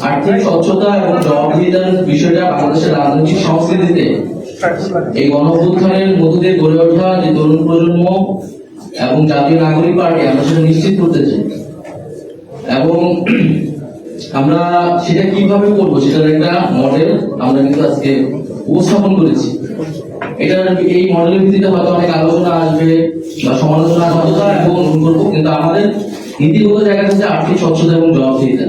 আর্থিক স্বচ্ছতা এবং জবাবদিহিতার বিষয়টা বাংলাদেশের রাজনৈতিক সংস্কৃতিতে এই গণঅভ্যুত্থানের মধ্য দিয়ে গড়ে ওঠা যে তরুণ প্রজন্ম এবং জাতীয় নাগরিক পার্টি আমরা সেটা নিশ্চিত করতে চাই। এবং আমরা সেটা কিভাবে করবো সেটার একটা মডেল আমরা কিন্তু আজকে উপস্থাপন করেছি। এই মডেলের ভিত্তিতে হয়তো অনেক আলোচনা আসবে বা সমালোচনা করবো, কিন্তু আমাদের নীতিগত জায়গা হচ্ছে আর্থিক স্বচ্ছতা এবং জবাবদিহিতা।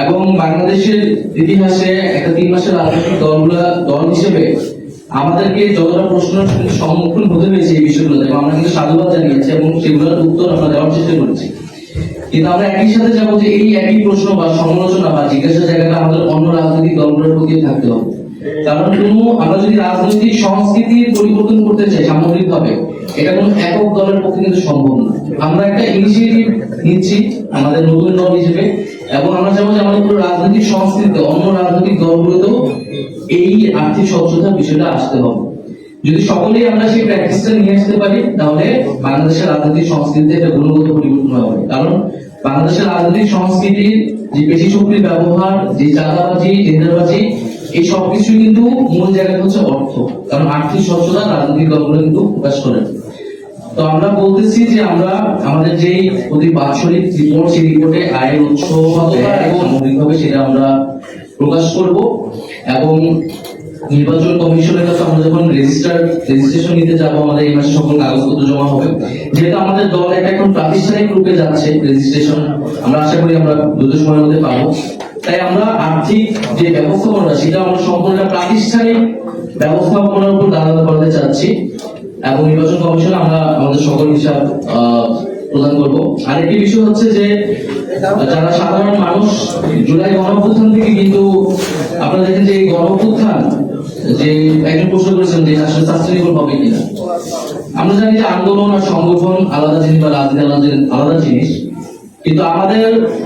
এবং বাংলাদেশের ইতিহাসে একটা 3 মাসের রাজনৈতিক দল হিসেবে আমাদেরকে যতটা প্রশ্নের সম্মুখীন হতে হয়েছে এই বিষয়গুলোতে, আমরা কিন্তু সাধুবাদ জানিয়েছি এবং সেগুলোর উত্তর আমরা দেওয়ার চেষ্টা করেছি। কিন্তু আমরা একই সাথে যাবো যে এই একই প্রশ্ন বা সমালোচনা বা জিজ্ঞাসার জায়গাটা আমাদের অন্য রাজনৈতিক দলগুলোর প্রতি থাকতে হবে। কারণ আমরা যদি রাজনৈতিক সংস্কৃতির পরিবর্তন করতে চাই সামগ্রিকভাবে, এটা কোনো একক দলের পক্ষে কিন্তু সম্ভব না। আমরা একটা ইনিশিয়েটিভ নিচ্ছি আমাদের নতুন দল হিসেবে, এবং আমরা চাইবো যে আমাদের পুরো রাজনৈতিক সংস্কৃতিতে অন্য রাজনৈতিক দলগুলোতেও এই আর্থিক স্বচ্ছতার বিষয়টা আসতে হবে। যদি সকলেই আমরা সেই প্র্যাকটিসটা নিয়ে আসতে পারি, তাহলে বাংলাদেশের রাজনৈতিক সংস্কৃতিতে একটা গুণগত পরিবর্তন হবে। কারণ বাংলাদেশের রাজনৈতিক সংস্কৃতির যে পেশি শক্তির ব্যবহার, যে চাঁদাবাজি, টেন্ডারবাজি, এই সবকিছু কিন্তু মূল জায়গা হচ্ছে অর্থ। কারণ আর্থিক স্বচ্ছতা রাজনৈতিক দলগুলো কিন্তু প্রকাশ করে। তো আমরা বলতেছি যে আমরা আমাদের যেই প্রতি বাৎসরিক রিপোর্ট, সেই রিপোর্টে আয়ের উৎস সামগ্রিকভাবে সেটা আমরা প্রকাশ করব। এবং নির্বাচন কমিশনের কাছে আমরা যখন রেজিস্ট্রেশন নিতে যাবো, আমাদের এই মাসে সকল কাগজপত্র জমা হবে। যেহেতু আমাদের দল একটা এখন প্রাতিষ্ঠানিক রূপে যাচ্ছে রেজিস্ট্রেশন, আমরা আশা করি আমরা দ্রুত সময়ের মধ্যে পাবো। তাই আমরা আর্থিক যে ব্যবস্থাপনা সেটা আমরা সম্পূর্ণ প্রাতিষ্ঠানিক ব্যবস্থাপনার উপর দাঁড়াতে করতে চাচ্ছি। এবং নির্বাচন কমিশনে আমরা আমাদের সকল হিসাব প্রদান করবো। আরেকটি বিষয় হচ্ছে যে যারা সাধারণ মানুষ জুলাই গণঅভ্যুত্থান থেকে কিন্তু আপনারা দেখেন যে এই গণঅভ্যুত্থান যে একজন প্রশ্ন করেছেন যে আসলে সাস্টেনেবল হবে কিনা। আমরা জানি যে আন্দোলন আর সংগঠন আলাদা জিনিস বা রাজনীতি আলাদা জিনিস, কিন্তু আমাদের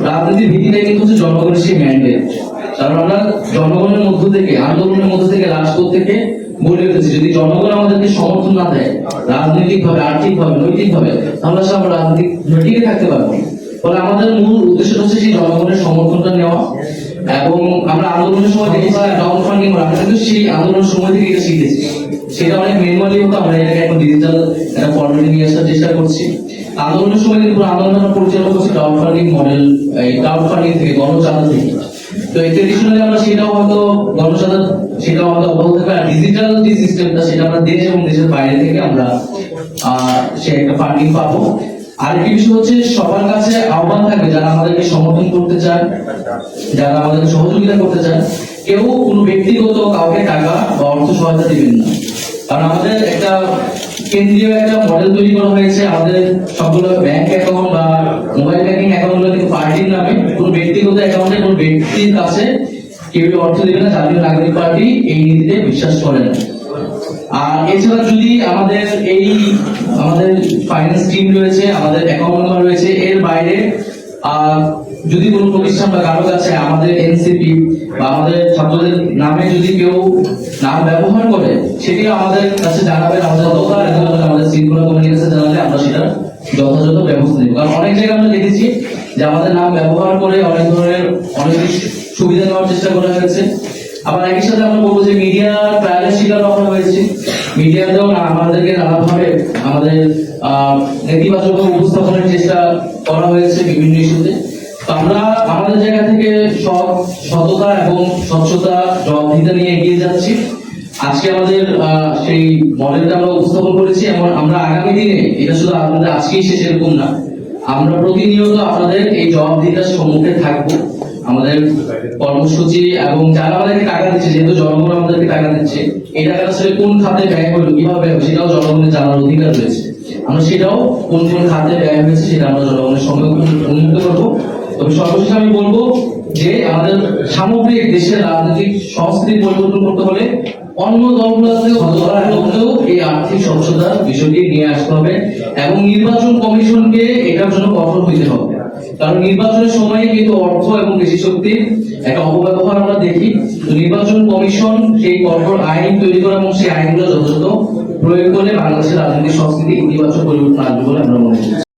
রাজনীতির ভিত্তিটা কিন্তু হচ্ছে জনগণের সেই ম্যান্ডেট। কারণ আমরা জনগণের মধ্য থেকে, আন্দোলনের মধ্য থেকে, রাজপথ থেকে গড়ে উঠেছি। যদি জনগণ আমাদেরকে সমর্থন না দেয় রাজনৈতিক ভাবে, আর্থিক ভাবে, নৈতিক ভাবে, তাহলে আসলে আমরা রাজনীতি টিকে থাকতে পারবো। ফলে আমাদের মূল উদ্দেশ্য হচ্ছে সেই জনগণের সমর্থনটা নেওয়া। এবং আমরা আন্দোলনের সময় দেখেছি ক্রাউড ফান্ডিং, আমরা কিন্তু সেই আন্দোলনের সময় থেকে এটা শিখেছি। সেটা অনেক ম্যানুয়ালি হতো, আমরা এটাকে এখন ডিজিটাল একটা ফরম্যাটে নিয়ে আসার চেষ্টা করছি। আন্দোলনের সময় কিন্তু আন্দোলন আমরা পরিচালনা করছি ক্রাউড ফান্ডিং মডেল, এই ক্রাউড ফান্ডিং থেকে, গণচাঁদা থেকে। তো এই ট্রেডিশনালি আমরা সেটাও হয়তো গণচাঁদা সেটাও আমাদের অব্যাহত থাকবে। আর ডিজিটাল যে সিস্টেমটা সেটা আমরা দেশ এবং দেশের বাইরে থেকে আমরা সে একটা ফান্ডিং পাবো। আরেকটি বিষয় হচ্ছে সবার কাছে আহ্বান থাকবে, যারা আমাদেরকে সমর্থন করতে চান, যারা আমাদেরকে সহযোগিতা করতে চান, কেউ কোনো ব্যক্তিগত কাউকে টাকা বা অর্থ সহায়তা দিবেন না। কারণ আমাদের একটা কেন্দ্রীয় একটা মডেল তৈরি করা হয়েছে। আমাদের সবগুলো ব্যাংক অ্যাকাউন্ট বা মোবাইল ব্যাংকিং অ্যাকাউন্ট গুলো কিন্তু পার্টির নামে, কোনো ব্যক্তিগত অ্যাকাউন্টে কোনো ব্যক্তির কাছে কেউ অর্থ দেবে না। জাতীয় নাগরিক পার্টি এই নীতিতে বিশ্বাস করে না। আর এছাড়া যদি আমাদের ফাইন্যান্স টিম রয়েছে, আমাদের অ্যাকাউন্ট নাম্বার রয়েছে, এর বাইরে যদি কোনো প্রতিষ্ঠান বা কারো কাছে আমাদের এনসিপি বা আমাদের ছাত্রদের নামে যদি কেউ নাম ব্যবহার করে, সেটি আমাদের কাছে জানাবেন। আমাদের শৃঙ্খলা কমিটির কাছে জানালে আমরা সেটা যথাযথ ব্যবস্থা নেব। কারণ অনেক জায়গায় আমরা দেখেছি যে আমাদের নাম ব্যবহার করে অনেক ধরনের অনেক সুবিধা নেওয়ার চেষ্টা করা হয়েছে। আবার একই সাথে আমরা বলবো যে মিডিয়া ট্রায়ালের শিকার হওয়া হয়েছে। মিডিয়াতেও আমাদেরকে নানাভাবে আমাদের নেতিবাচক উপস্থাপনের চেষ্টা করা হয়েছে বিভিন্ন ইস্যুতে। তো আমরা আমাদের জায়গা থেকে সততা এবং স্বচ্ছতা, জবাবদিহিতা নিয়ে এগিয়ে যাচ্ছি। আজকে আমাদের সেই মডেলটা আমরা উপস্থাপন করেছি, এবং আমরা আগামী দিনে এটা শুধু আপনাদের আজকেই শেষ এরকম না, আমরা প্রতিনিয়ত আপনাদের এই জবাবদিহিতার সম্মুখে থাকবো। আমাদের কর্মসূচি এবং যারা আমাদেরকে টাকা দিচ্ছে, যেহেতু জনগণ আমাদেরকে টাকা দিচ্ছে, এই টাকাটা আসলে কোন খাতে ব্যয় হলো, কিভাবে সেটাও জনগণের জানার অধিকার রয়েছে। আমরা সেটাও কোন কোন খাতে ব্যয় হয়েছে সেটা আমরা জনগণের সঙ্গে উন্মুক্ত করবো। তবে সর্বশেষ আমি বলবো যে আমাদের সামগ্রিক দেশের রাজনৈতিক সংস্কৃতি পরিবর্তন করতে হলে অন্য দলগুলোতেও এই আর্থিক স্বচ্ছতার বিষয়টি নিয়ে আসতে হবে, এবং নির্বাচন কমিশনকে এটার জন্য কঠোর হইতে হবে। কারণ নির্বাচনের সময় কিন্তু অর্থ এবং পেশি শক্তির একটা অপব্যবহার আমরা দেখি। তো নির্বাচন কমিশন সেই কঠোর আইন তৈরি করা এবং সেই আইনগুলো যথাযথ প্রয়োগ করে বাংলাদেশের রাজনৈতিক সংস্কৃতি ইতিবাচক পরিবর্তন আসবে বলে আমরা মনে করি।